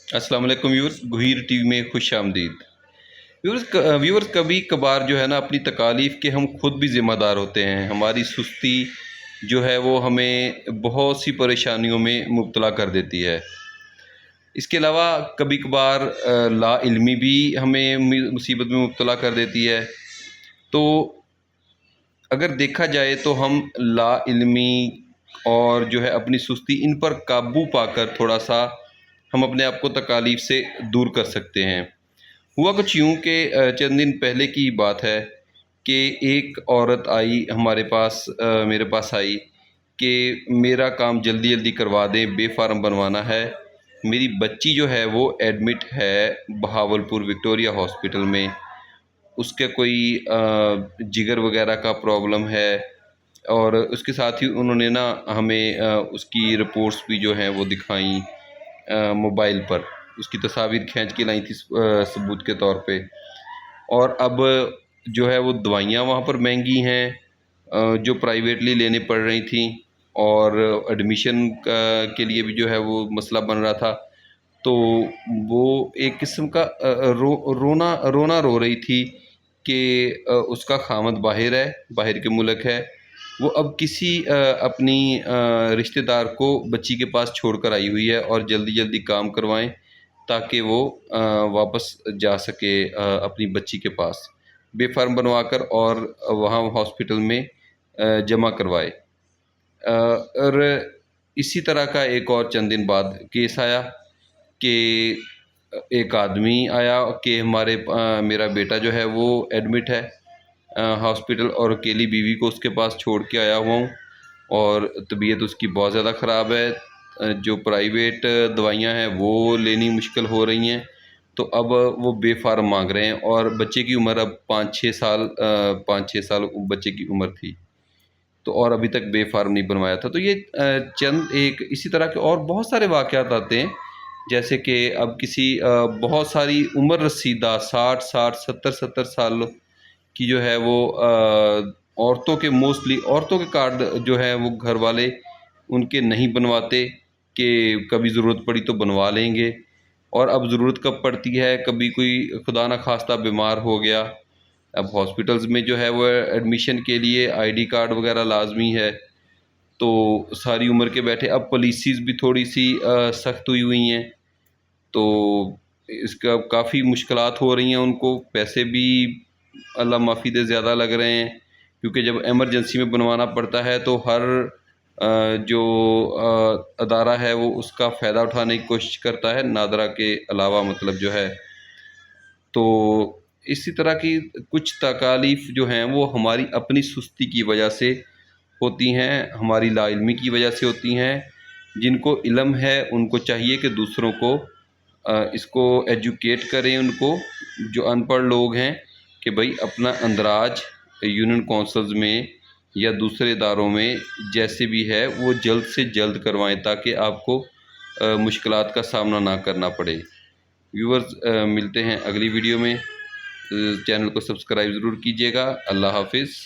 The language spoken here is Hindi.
अस्सलाम वालेकुम व्यूअर्स, गहीर टीवी में खुश आमदीद। व्यूअर्स कभी कभार जो है ना, अपनी तकालीफ के हम खुद भी ज़िम्मेदार होते हैं। हमारी सुस्ती जो है वो हमें बहुत सी परेशानियों में मुब्तला कर देती है। इसके अलावा कभी कभार लाइल्मी भी हमें मुसीबत में मुब्तला कर देती है। तो अगर देखा जाए तो हम लाइल्मी और जो है अपनी सुस्ती, इन पर काबू पाकर थोड़ा सा हम अपने आप को तकालीफ से दूर कर सकते हैं। हुआ कुछ यूँ कि चंद दिन पहले की बात है कि एक औरत आई हमारे पास, मेरे पास आई कि मेरा काम जल्दी जल्दी करवा दें, बे फार्म बनवाना है। मेरी बच्ची जो है वो एडमिट है बहावलपुर विक्टोरिया हॉस्पिटल में। उसके कोई जिगर वगैरह का प्रॉब्लम है, और उसके साथ ही उन्होंने ना हमें उसकी रिपोर्ट्स भी जो हैं वो दिखाई मोबाइल पर। उसकी तस्वीर खींच के लाई थी सबूत के तौर पे। और अब जो है वो दवाइयाँ वहाँ पर महंगी हैं, जो प्राइवेटली लेने पड़ रही थी, और एडमिशन के लिए भी जो है वो मसला बन रहा था। तो वो एक किस्म का रोना रो रही थी कि उसका खामद बाहर है, बाहर के मुल्क है। वो अब किसी अपनी रिश्तेदार को बच्ची के पास छोड़ कर आई हुई है, और जल्दी जल्दी काम करवाएं ताकि वो वापस जा सके अपनी बच्ची के पास, बेफार्म बनवा कर और वहाँ हॉस्पिटल में जमा करवाए। और इसी तरह का एक और चंद दिन बाद केस आया कि एक आदमी आया कि मेरा बेटा जो है वो एडमिट है हॉस्पिटल, और अकेली बीवी को उसके पास छोड़ के आया हुआ हूँ, और तबीयत उसकी बहुत ज़्यादा ख़राब है। जो प्राइवेट दवाइयाँ हैं वो लेनी मुश्किल हो रही हैं। तो अब वो बेफार्म मांग रहे हैं, और बच्चे की उम्र अब 5-6 साल बच्चे की उम्र थी। तो और अभी तक बेफार्म नहीं बनवाया था। तो ये चंद एक इसी तरह के और बहुत सारे वाक़यात आते हैं। जैसे कि अब किसी बहुत सारी उम्र रसीदा 60-60, 70-70 साल की जो है वो औरतों के, मोस्टली औरतों के कार्ड जो है वो घर वाले उनके नहीं बनवाते कि कभी ज़रूरत पड़ी तो बनवा लेंगे। और अब ज़रूरत कब पड़ती है, कभी कोई खुदा न खास्ता बीमार हो गया, अब हॉस्पिटल्स में जो है वो एडमिशन के लिए आईडी कार्ड वगैरह लाजमी है। तो सारी उम्र के बैठे, अब पॉलिसीज़ भी थोड़ी सी सख्त हुई हैं। तो इसका काफ़ी मुश्किलात हो रही हैं उनको, पैसे भी अल्लाह माफ़ी दे ज़्यादा लग रहे हैं, क्योंकि जब इमरजेंसी में बनवाना पड़ता है तो हर जो अदारा है वो उसका फ़ायदा उठाने की कोशिश करता है, नादरा के अलावा मतलब जो है। तो इसी तरह की कुछ तकालीफ़ जो हैं वो हमारी अपनी सुस्ती की वजह से होती हैं, हमारी लाइल्मी की वजह से होती हैं। जिनको इल्म है उनको चाहिए कि दूसरों को इसको एजुकेट करें उनको, जो अनपढ़ लोग हैं, कि भाई अपना अंदराज यूनियन कौंसल्स में या दूसरे इदारों में जैसे भी है वो जल्द से जल्द करवाएं, ताकि आपको मुश्किलात का सामना ना करना पड़े। व्यूअर्स, मिलते हैं अगली वीडियो में। चैनल को सब्सक्राइब ज़रूर कीजिएगा। अल्लाह हाफिज़।